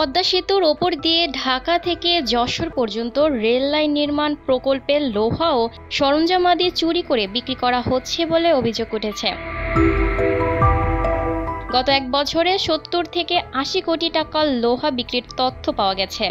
পদ্মা সেতুর ওপর দিয়ে ঢাকা থেকে যশোর পর্যন্ত রেল লাইন নির্মাণ প্রকল্পের লোহা ও সরঞ্জামাদি চুরি করে বিক্রি করা হচ্ছে বলে অভিযোগ উঠেছে। গত এক বছরে ৭০ থেকে ৮০ কোটি টাকার লোহা বিক্রির তথ্য পাওয়া গেছে।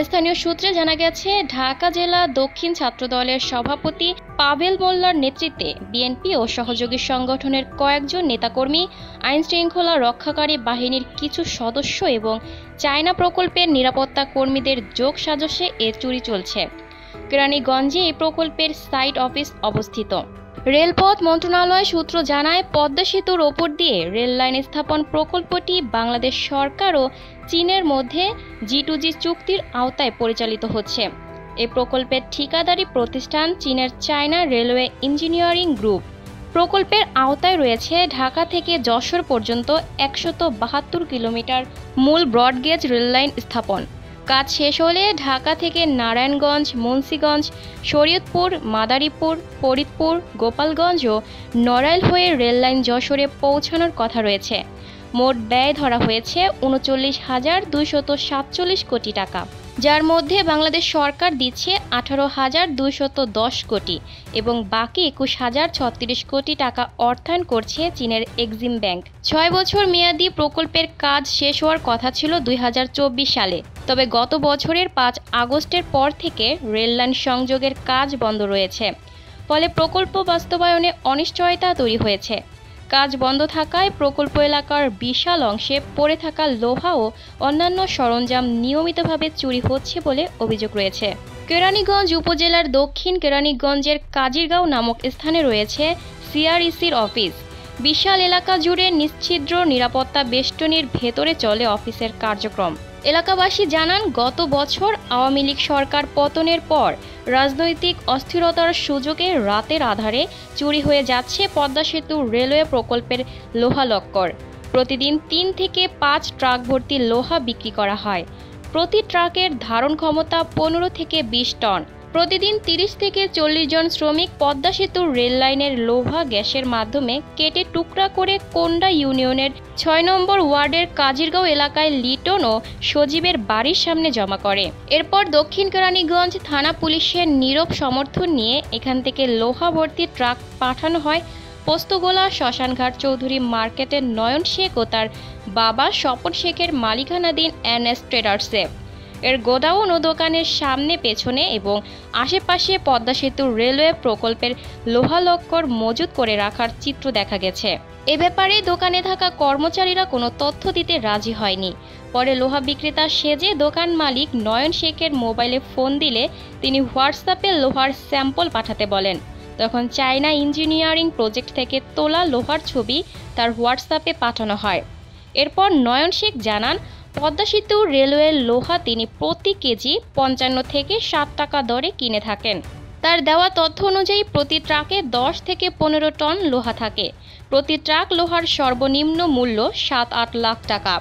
স্থানীয় সূত্রে জানা গেছে, ঢাকা জেলা দক্ষিণ ছাত্রদলের সভাপতি পাভেল মোল্লার নেতৃত্বে বিএনপি ও সহযোগী সংগঠনের কয়েকজন নেতাকর্মী, আইনশৃঙ্খলা রক্ষাকারী বাহিনীর কিছু সদস্য এবং চায়না প্রকল্পের নিরাপত্তা কর্মীদের যোগসাজশে এ চুরি চলছে। কেরানীগঞ্জে এই প্রকল্পের সাইট অফিস অবস্থিত। রেলপথ মন্ত্রণালয় সূত্র জানায়, পদ্মা সেতুর ওপর দিয়ে রেল লাইন স্থাপন প্রকল্পটি বাংলাদেশ সরকার ও চীনের মধ্যে G2G চুক্তির আওতায় পরিচালিত হচ্ছে। এই প্রকল্পের ঠিকাদারি প্রতিষ্ঠান চীনের চায়না রেলওয়ে ইঞ্জিনিয়ারিং গ্রুপ। প্রকল্পের আওতায় রয়েছে ঢাকা থেকে যশোর পর্যন্ত ১৭২ কিলোমিটার মূল ব্রডগেজ রেললাইন স্থাপন। কাজ শেষ হলে ঢাকা থেকে নারায়ণগঞ্জ, মুন্সিগঞ্জ, শরীয়তপুর, মাদারীপুর, ফরিদপুর, গোপালগঞ্জ ও নড়াইল হয়ে রেললাইন যশোরে পৌঁছানোর কথা রয়েছে। মোট ব্যয় ধরা হয়েছে ৩৯,২৪৭ কোটি টাকা, যার মধ্যে বাংলাদেশ সরকার দিচ্ছে ১৮,২১০ কোটি এবং বাকি ২১,০৩৬ কোটি টাকা অর্থায়ন করছে চীনের এক্সিম ব্যাংক। ৬ বছর মেয়াদী প্রকল্পের কাজ শেষ হওয়ার কথা ছিল ২০২৪ সালে। তবে গত বছরের ৫ আগস্টের পর থেকে রেললাইন সংযোগের কাজ বন্ধ রয়েছে। ফলে প্রকল্প বাস্তবায়নে অনিশ্চয়তা তৈরি হয়েছে। কাজ বন্ধ থাকায় প্রকল্প এলাকার বিশাল অংশে পড়ে থাকা লোহা ও অন্যান্য সরঞ্জাম নিয়মিতভাবে চুরি হচ্ছে বলে অভিযোগ রয়েছে। কেরানীগঞ্জ উপজেলার দক্ষিণ কেরানীগঞ্জের কাজিরগাঁও নামক স্থানে রয়েছে CRECর অফিস। বিশাল এলাকা জুড়ে নিশ্ছিদ্র নিরাপত্তা বেষ্টনীর ভেতরে চলে অফিসের কার্যক্রম। এলাকাবাসী জানান, গত বছর আওয়ামী লীগ সরকার পতনের পর রাজনৈতিক অস্থিরতার সুযোগে রাতের আধারে চুরি হয়ে যাচ্ছে পদ্মা সেতু রেলওয়ে প্রকল্পের লোহা লক্কর। প্রতিদিন ৩ থেকে ৫ ট্রাক ভর্তি লোহা বিক্রি করা হয়। প্রতি ট্রাকের ধারণ ক্ষমতা ১৫ থেকে ২০ টন। প্রতিদিন ৩০ থেকে ৪০ জন শ্রমিক পদ্মা সেতুর রেল লাইনের লোহা গ্যাসের মাধ্যমে কেটে টুকরা করে কোন্ডা ইউনিয়নের ৬ নম্বর ওয়ার্ডের কাজিরগাঁও এলাকায় লিটন ও সজীবের বাড়ির সামনে জমা করে। এরপর দক্ষিণ কেরানীগঞ্জ থানা পুলিশের নীরব সমর্থন নিয়ে এখান থেকে লোহা ভর্তি ট্রাক পাঠানো হয় পোস্তগোলা শ্মশানঘাট চৌধুরী মার্কেটের নয়ন শেখ ও তার বাবা স্বপন শেখের মালিকানাধীন NS ট্রেডার্সে। এর গোডাউন ও দোকানের সামনে, পেছনে এবং আশেপাশে পদ্মা সেতু রেলওয়ে প্রকল্পের লোহা লক্কর মজুত করে রাখার চিত্র দেখা গেছে। এ ব্যাপারে দোকানে থাকা কর্মচারীরা কোনো তথ্য দিতে রাজি হয়নি। পরে লোহা বিক্রেতা সেজে দোকান মালিক নয়ন শেখের মোবাইলে ফোন দিলে তিনি হোয়াটসঅ্যাপে লোহার স্যাম্পল পাঠাতে বলেন। তখন চায়না ইঞ্জিনিয়ারিং প্রজেক্ট থেকে তোলা লোহার ছবি তার হোয়াটসঅ্যাপে পাঠানো হয়। এরপর নয়ন শেখ জানান, পদ্মা সেতু রেলওয়ের লোহা তিনি প্রতি কেজি ৫৫ থেকে ৬০ টাকা দরে কিনে থাকেন। তার দেওয়া তথ্য অনুযায়ী প্রতি ট্রাকে ১০ থেকে ১৫ টন লোহা থাকে। প্রতি ট্রাক লোহার সর্বনিম্ন মূল্য ৭-৮ লাখ টাকা।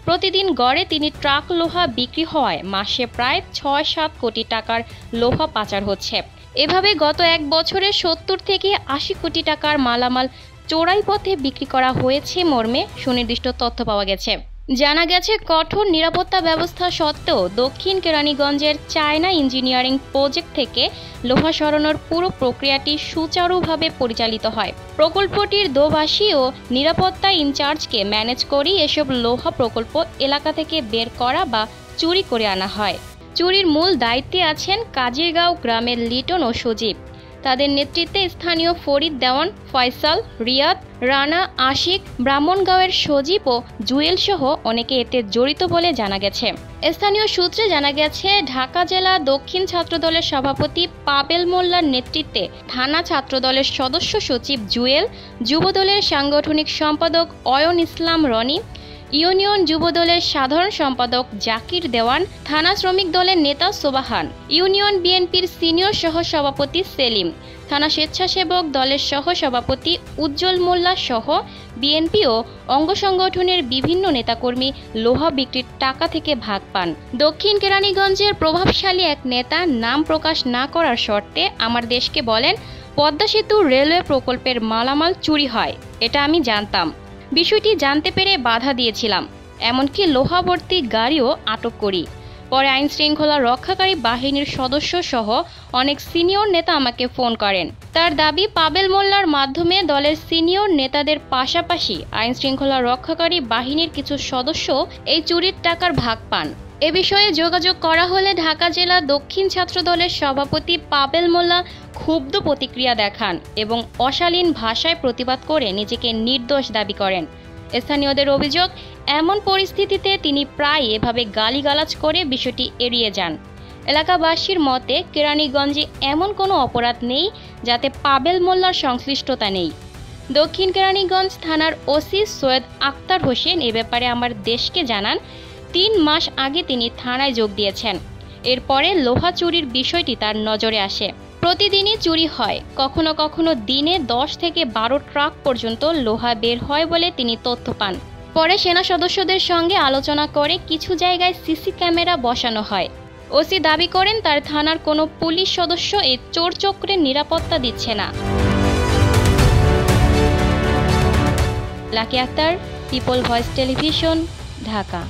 প্রতিদিন গড়ে তিনি ট্রাক লোহা বিক্রি হওয়ায় মাসে প্রায় ৬-৭ কোটি টাকার লোহা পাচার হচ্ছে। এভাবে গত এক বছরে ৭০ থেকে ৮০ কোটি টাকার মালামাল চোরাই পথে বিক্রি করা হয়েছে মর্মে সুনির্দিষ্ট তথ্য পাওয়া গেছে। জানা গেছে, কঠোর নিরাপত্তা ব্যবস্থা সত্ত্বেও দক্ষিণ কেরানীগঞ্জের চায়না ইঞ্জিনিয়ারিং প্রজেক্ট থেকে লোহা সরানোর পুরো প্রক্রিয়াটি সুচারুভাবে পরিচালিত হয়। প্রকল্পটির দোভাষী ও নিরাপত্তা ইনচার্জকে ম্যানেজ করেই এসব লোহা প্রকল্প এলাকা থেকে বের করা বা চুরি করে আনা হয়। চুরির মূল দায়িত্বে আছেন কাজিরগাঁও গ্রামের লিটন ও সজীব। তাদের নেতৃত্বে স্থানীয় ফরিদ দেওয়ান, ফয়সাল, রিয়াদ, রানা, আশিক, ব্রাহ্মণগাঁওয়ের সজীব ও জুয়েল সহ অনেকে এতে জড়িত বলে জানা গেছে। স্থানীয় সূত্রে জানা গেছে, ঢাকা জেলা দক্ষিণ ছাত্রদলের সভাপতি পাভেল মোল্লার নেতৃত্বে থানা ছাত্রদলের সদস্য সচিব জুয়েল, যুবদলের সাংগঠনিক সম্পাদক অয়ন ইসলাম রনি, ইউনিয়ন যুবদলের সাধারণ সম্পাদক জাকির দেওয়ান, থানা শ্রমিক দলের নেতা সোবাহান, ইউনিয়ন বিএনপির সিনিয়র সহ সভাপতি সেলিম, থানা স্বেচ্ছাসেবক দলের সহ সভাপতি উজ্জ্বল মোল্লা সহ বিএনপি ও অঙ্গ সংগঠনের বিভিন্ন নেতাকর্মী লোহা বিক্রির টাকা থেকে ভাগ পান। দক্ষিণ কেরানীগঞ্জের প্রভাবশালী এক নেতা নাম প্রকাশ না করার শর্তে আমার দেশকে বলেন, পদ্মা সেতু রেলওয়ে প্রকল্পের মালামাল চুরি হয়, এটা আমি জানতাম। বিষয়টি জানতে পেরে বাধা দিয়েছিলাম। এমনকি লোহাভর্তি গাড়িও আটক করি। পরে আইন শৃঙ্খলা রক্ষাকারী বাহিনীর সদস্য সহ অনেক সিনিয়র নেতা আমাকে ফোন করেন। তার দাবি, পাবেল মোল্লার মাধ্যমে দলের সিনিয়র নেতাদের পাশাপাশি আইন শৃঙ্খলা রক্ষাকারী বাহিনীর কিছু সদস্য এই চুরির টাকার ভাগ পান। এ বিষয়ে যোগাযোগ করা হলে ঢাকা জেলা দক্ষিণ ছাত্র দলের সভাপতি পাবেল মোল্লা ক্ষুব্ধ প্রতিক্রিয়া দেখান এবং অশালীন ভাষায় প্রতিবাদ করে নিজেকে নির্দোষ দাবি করেন। স্থানীয়দের অভিযোগ, এমন পরিস্থিতিতে তিনি প্রায় এভাবে গালিগালাজ করে বিষয়টি এড়িয়ে যান। এলাকাবাসীর মতে, কেরানীগঞ্জে এমন কোনো অপরাধ নেই যাতে পাবেল মোল্লার সংশ্লিষ্টতা নেই। দক্ষিণ কেরানীগঞ্জ থানার ওসি সৈয়দ আক্তার হোসেন এ ব্যাপারে আমার দেশকে জানান, ৩ মাস আগে তিনি থানায় যোগ দিয়েছেন। এরপরে লোহা চুরির বিষয়টি তার নজরে আসে। প্রতিদিনই চুরি হয়, কখনো কখনো দিনে 10 থেকে 12 ট্রাক পর্যন্ত লোহা বের হয় বলে তিনি তথ্য পান। পরে সেনা সদস্যদের সঙ্গে আলোচনা করে কিছু জায়গায় সিসি ক্যামেরা বসানো হয়। ওসি দাবি করেন, তার থানার কোনো পুলিশ সদস্য এই চোর চক্রের নিরাপত্তা দিচ্ছে না। Lucky Akter, people voice television, Dhaka.